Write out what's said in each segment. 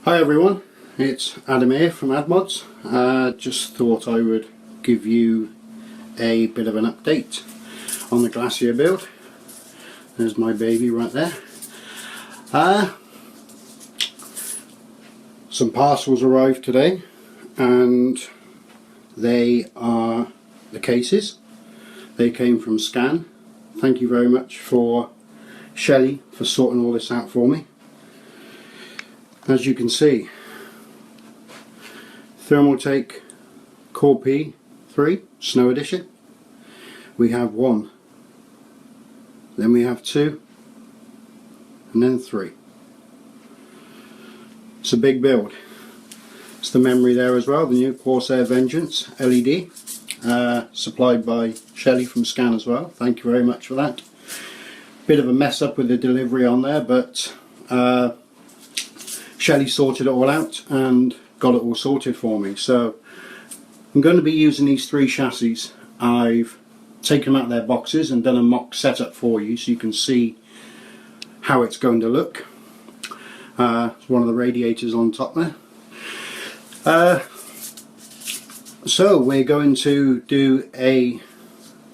Hi everyone, it's Adam here from AdMods. Just thought I would give you a bit of an update on the Glacier build. There's my baby right there. Some parcels arrived today and they are the cases. They came from Scan. Thank you very much for Shelley for sorting all this out for me. As you can see, Thermaltake Core P3 Snow Edition. We have 1, then we have 2, and then 3. It's a big build. It's the memory there as well, the new Corsair Vengeance LED, supplied by Shelley from Scan as well. Thank you very much for that. Bit of a mess up with the delivery on there, but Shelley sorted it all out and got it all sorted for me. So I'm going to be using these 3 chassis. I've taken them out of their boxes and done a mock setup for you so you can see how it's going to look. It's one of the radiators on top there. So we're going to do a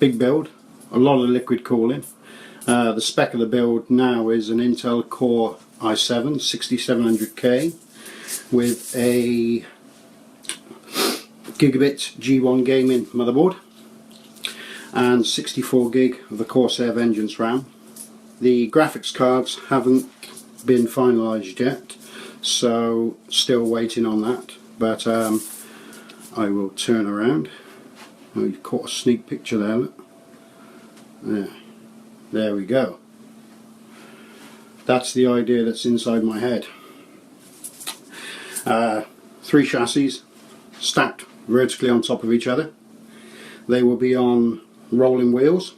big build, a lot of liquid cooling. The spec of the build now is an Intel Core i7 6700K with a gigabit G1 gaming motherboard and 64 gig of the Corsair Vengeance RAM. The graphics cards haven't been finalised yet, so still waiting on that, but I will turn around. Oh, you've caught a sneak picture there, look. There we go. That's the idea that's inside my head. 3 chassis stacked vertically on top of each other. They will be on rolling wheels.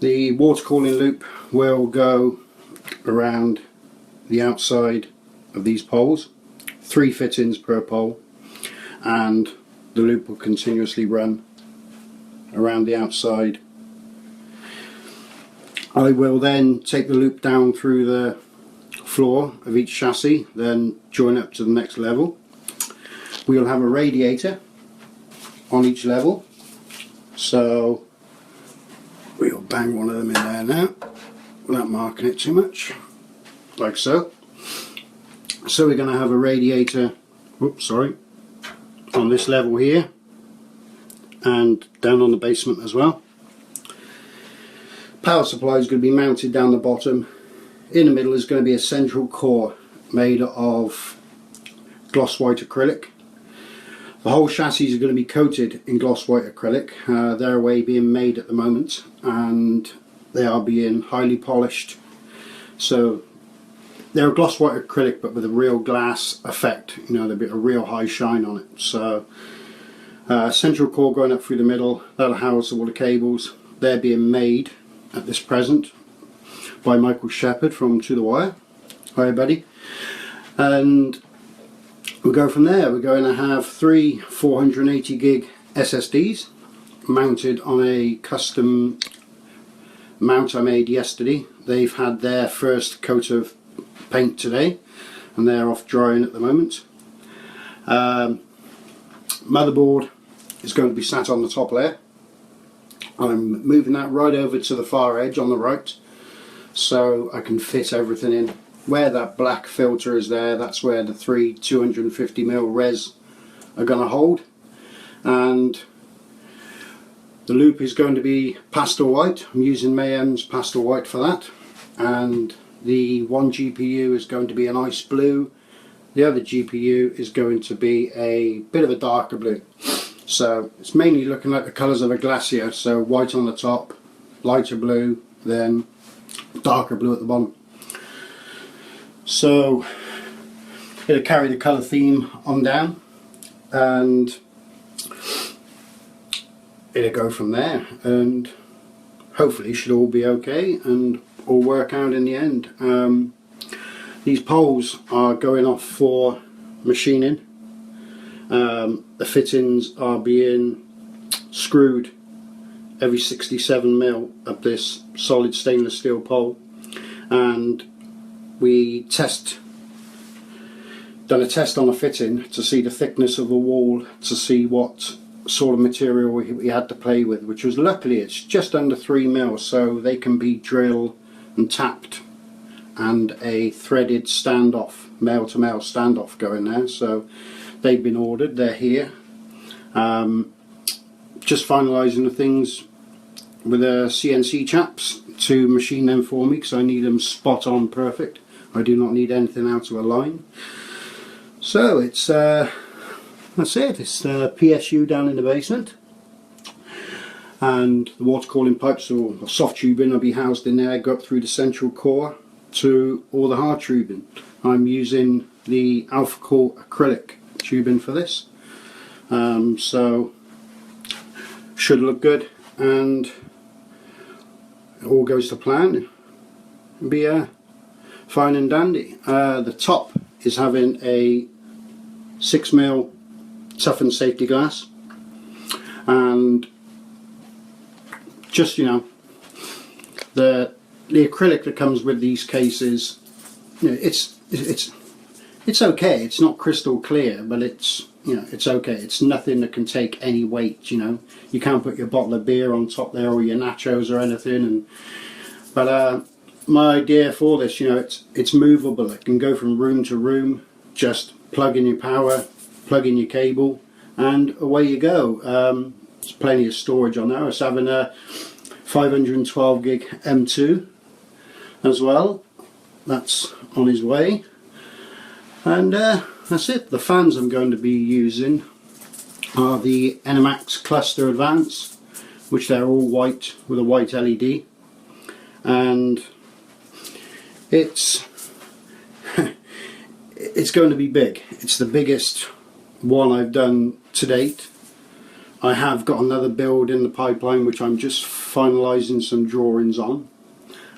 The water cooling loop will go around the outside of these poles. 3 fittings per pole, and the loop will continuously run around the outside. I will then take the loop down through the floor of each chassis, then join up to the next level. We will have a radiator on each level, so we'll bang one of them in there now without marking it too much, like so. So we're going to have a radiator, on this level here and down on the basement as well. Power supply is going to be mounted down the bottom. In the middle is going to be a central core made of gloss white acrylic. The whole chassis is going to be coated in gloss white acrylic. They're away being made at the moment and they are being highly polished. So they're a gloss white acrylic but with a real glass effect, you know, there'll be a real high shine on it. So central core going up through the middle, that'll house all the cables. They're being made at this present by Michael Shepherd from To The Wire. Hi buddy. And we'll go from there. We're going to have 3 480 gig SSDs mounted on a custom mount I made yesterday. They've had their first coat of paint today and they're off drying at the moment. Motherboard is going to be sat on the top layer. I'm moving that right over to the far edge on the right so I can fit everything in. Where that black filter is there, that's where the 3 250mm res are going to hold, and the loop is going to be pastel white. I'm using Mayhem's pastel white for that, and the one GPU is going to be an ice blue. The other GPU is going to be a bit of a darker blue. So it's mainly looking like the colours of a Glacier, so white on the top, lighter blue, then darker blue at the bottom. So it'll carry the colour theme on down and it'll go from there, and hopefully it should all be okay and all work out in the end. These poles are going off for machining. The fittings are being screwed every 67mm of this solid stainless steel pole, and we done a test on a fitting to see the thickness of the wall, to see what sort of material we had to play with, which was, luckily it's just under 3 mil, so they can be drilled and tapped, and a threaded standoff, male to male standoff going there. So they've been ordered, they're here. Just finalising the things with the CNC chaps to machine them for me, because I need them spot on perfect. I do not need anything out of a line. So it's that's it. It's the PSU down in the basement, and the water cooling pipes or soft tubing will be housed in there, go up through the central core to all the hard tubing. I'm using the Alpha Core acrylic tubing for this, so should look good, and it all goes to plan. It'll be fine and dandy. The top is having a 6 mil toughened safety glass, and just, you know, the acrylic that comes with these cases, you know, it's okay. It's not crystal clear, but it's, you know, it's okay. It's nothing that can take any weight. You know, you can't put your bottle of beer on top there, or your nachos or anything. But my idea for this, you know, it's movable. It can go from room to room. Just plug in your power, plug in your cable, and away you go. There's plenty of storage on there. It's having a 512 gig M2 as well. That's on his way. And that's it. The fans I'm going to be using are the Enimax Cluster Advance, which they're all white with a white LED, and it's it's going to be big. It's the biggest one I've done to date. I have got another build in the pipeline which I'm just finalising some drawings on.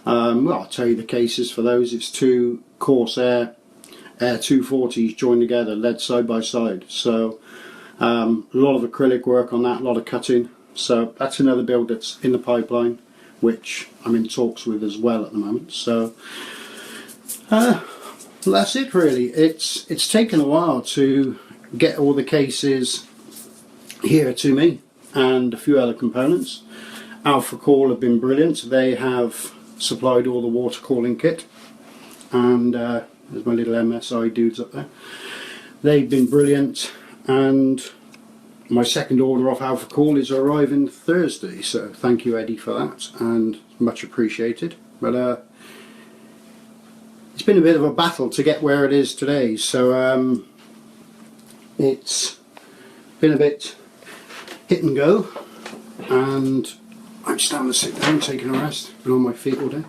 Well, I'll tell you the cases for those. It's two Corsair Air 240s joined together, led side by side. So a lot of acrylic work on that, a lot of cutting. So that's another build that's in the pipeline, which I'm in talks with as well at the moment. So that's it really. It's taken a while to get all the cases here to me, and a few other components. Alpha Core have been brilliant. They have supplied all the water cooling kit, and there's my little MSI dudes up there. They've been brilliant, and my second order off Alpha Core is arriving Thursday, so thank you Eddie for that, and much appreciated. But it's been a bit of a battle to get where it is today, so it's been a bit hit and go, and I'm just having to sit down, taking a rest. Been on my feet all day.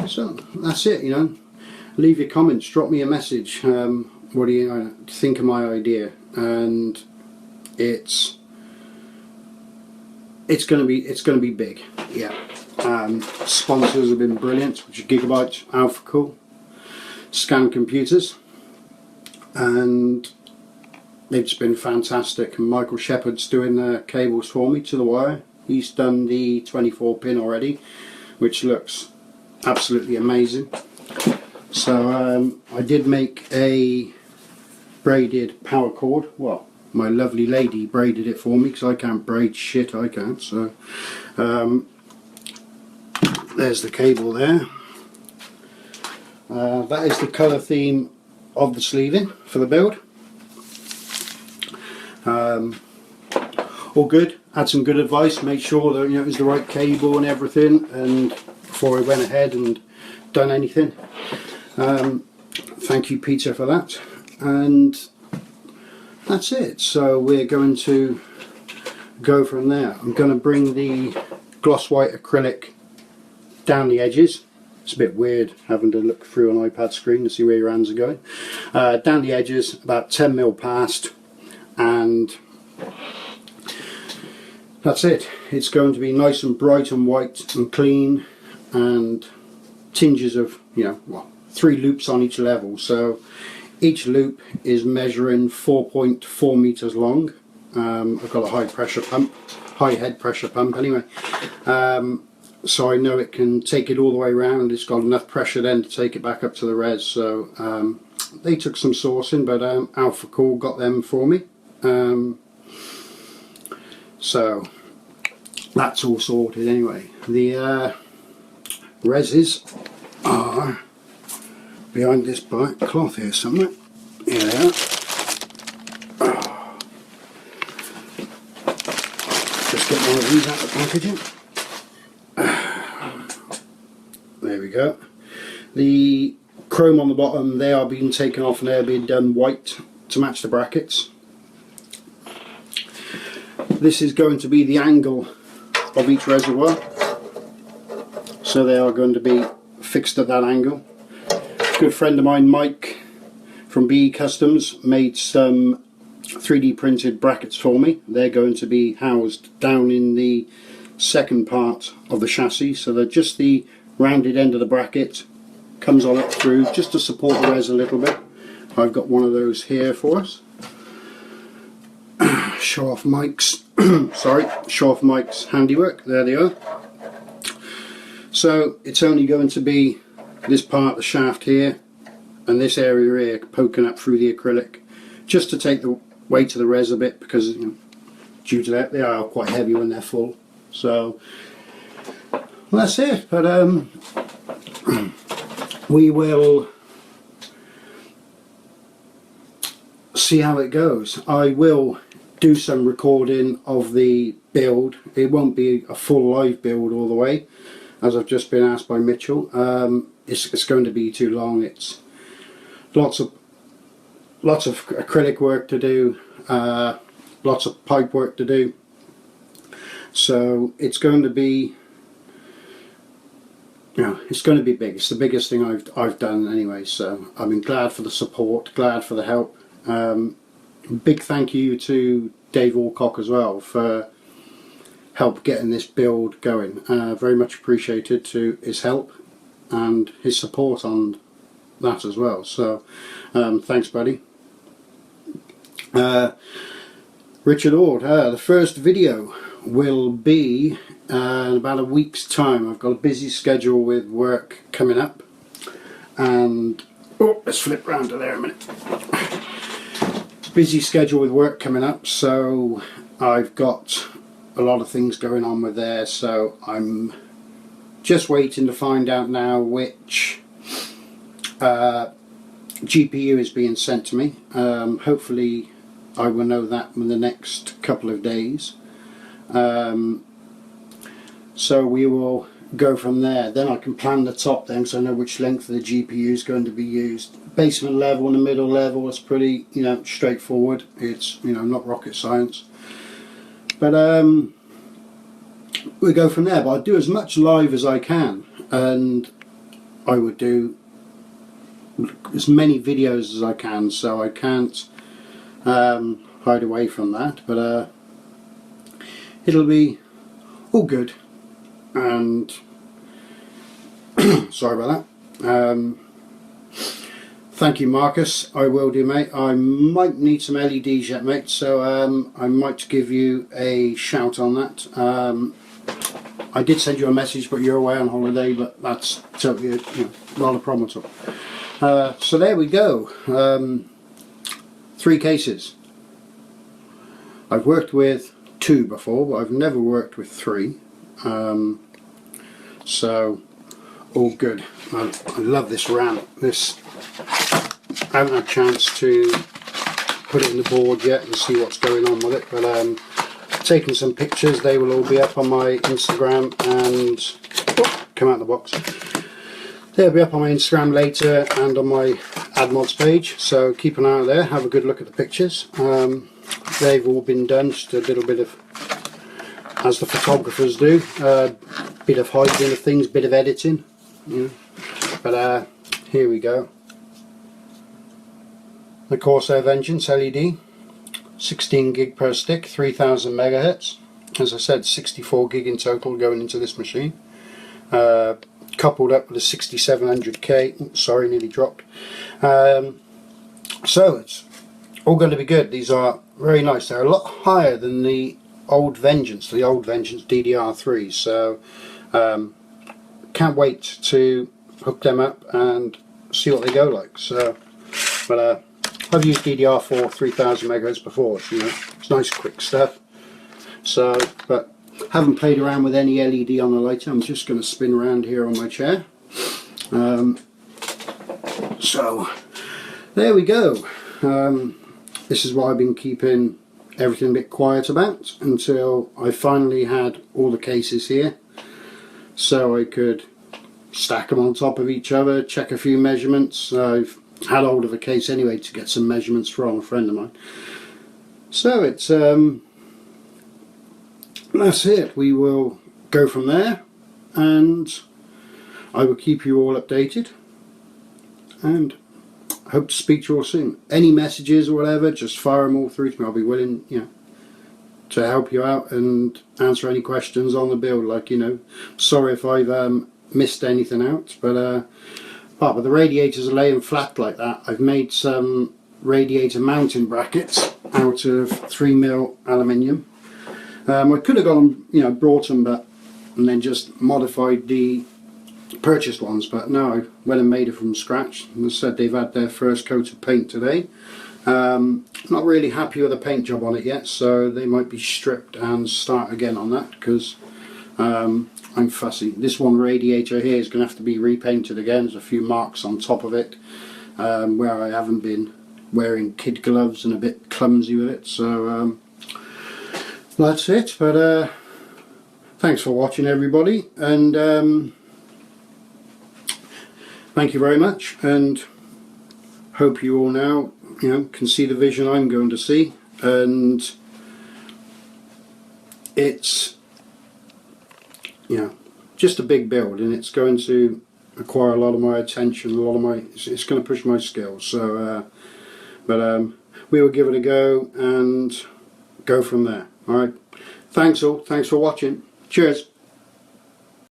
So that's it, you know. Leave your comments, drop me a message. What do you think of my idea? And it's gonna be big, yeah. Sponsors have been brilliant, which is Gigabyte, Alpha Core, Scan Computers, and they've just been fantastic. And Michael Shepherd's doing the cables for me to the wire. He's done the 24 pin already, which looks absolutely amazing. So I did make a braided power cord. Well, my lovely lady braided it for me, because I can't braid shit, I can't. So there's the cable there. That is the colour theme of the sleeving for the build. All good. Had some good advice. Made sure that, you know, it was the right cable and everything, and before I went ahead and done anything. Thank you Peter for that. And that's it. So we're going to go from there. I'm going to bring the gloss white acrylic down the edges. It's a bit weird having to look through an iPad screen to see where your hands are going. Down the edges, about 10 mil past, and that's it. It's going to be nice and bright and white and clean, and tinges of, you know, well, 3 loops on each level. So each loop is measuring 4.4 meters long. I've got a high pressure pump, high head pressure pump anyway. so I know it can take it all the way around. It's got enough pressure then to take it back up to the res. So they took some sourcing, but Alpha Cool got them for me. So that's all sorted anyway. The reses are behind this black cloth here somewhere. Here they are. Just get one of these out of packaging. There we go. The chrome on the bottom, they are being taken off and they are being done white to match the brackets. This is going to be the angle of each reservoir, so they are going to be fixed at that angle. A good friend of mine, Mike from BE Customs, made some 3D printed brackets for me. They're going to be housed down in the second part of the chassis, so they're just the rounded end of the bracket comes on up through just to support the res a little bit. I've got one of those here for us. Show off Mike's show off Mike's handiwork. There they are. So it's only going to be this part, the shaft here, and this area here poking up through the acrylic, just to take the weight of the res a bit, because you know, due to that they are quite heavy when they're full. So well, that's it. But we will see how it goes. I will do some recording of the build. It won't be a full live build all the way, as I've just been asked by Mitchell. It's going to be too long. It's lots of acrylic work to do, lots of pipe work to do. So it's going to be, you know, it's going to be big. It's the biggest thing I've done anyway. So I mean, glad for the support, glad for the help. Big thank you to Dave Alcock as well for help getting this build going. Very much appreciated to his help and his support on that as well. So thanks, buddy. Richard Ord, the first video will be in about a week's time. I've got a busy schedule with work coming up, and oh, let's flip round to there a minute. Busy schedule with work coming up, so I've got a lot of things going on with there, so I'm just waiting to find out now which GPU is being sent to me. Hopefully I will know that in the next couple of days. So we will go from there. Then I can plan the top then, so I know which length of the GPU is going to be used. Basement level and the middle level is pretty, you know, straightforward. It's, you know, not rocket science. But we'll go from there. But I'll do as much live as I can, and I would do as many videos as I can, so I can't hide away from that. But it'll be all good. And sorry about that. Thank you, Marcus. I will do, mate. I might need some LEDs yet, mate, so I might give you a shout on that. I did send you a message, but you're away on holiday, but that's totally, you know, not a problem at all. So there we go. 3 cases. I've worked with 2 before, but I've never worked with 3. So all good. I love this RAM. I haven't had a chance to put it in the board yet and see what's going on with it, but I've taken some pictures. They will all be up on my Instagram and come out of the box. They'll be up on my Instagram later and on my AdMods page, so keep an eye out there, have a good look at the pictures. They've all been done, just a little bit of, as the photographers do, bit of hiding of things, bit of editing, you know. But here we go. The Corsair Vengeance LED, 16 gig per stick, 3000 megahertz. As I said, 64 gig in total going into this machine. Coupled up with a 6700K. Oops, sorry, nearly dropped. So it's all going to be good. These are very nice. They're a lot higher than the old Vengeance, DDR3. So Can't wait to hook them up and see what they go like. So, but I've used DDR4 3000 megahertz before, so, you know, it's nice quick stuff. So, but haven't played around with any LED on the lighter. I'm just going to spin around here on my chair. So there we go. This is what I've been keeping everything a bit quiet about until I finally had all the cases here, so I could stack them on top of each other, check a few measurements. I've had hold of a case anyway to get some measurements from a friend of mine. So it's that's it. We will go from there, and I will keep you all updated, and hope to speak to you all soon. Any messages or whatever, just fire them all through to me. I'll be willing, you know, to help you out and answer any questions on the build. Like, you know, sorry if I've missed anything out, but the radiators are laying flat like that. I've made some radiator mounting brackets out of 3mm aluminium. I could have gone, you know, brought them, and then just modified the purchased ones, but no, I went and made it from scratch. And said they've had their first coat of paint today. Not really happy with the paint job on it yet, so they might be stripped and start again on that, because I'm fussy. This one radiator here is going to have to be repainted again. There's a few marks on top of it where I haven't been wearing kid gloves and a bit clumsy with it. So that's it. But thanks for watching, everybody, and thank you very much, and hope you all now, you know, can see the vision I'm going to see. And it's, you know, just a big build, and it's going to require a lot of my attention, it's going to push my skills. So we will give it a go and go from there. Alright, thanks all, thanks for watching, cheers.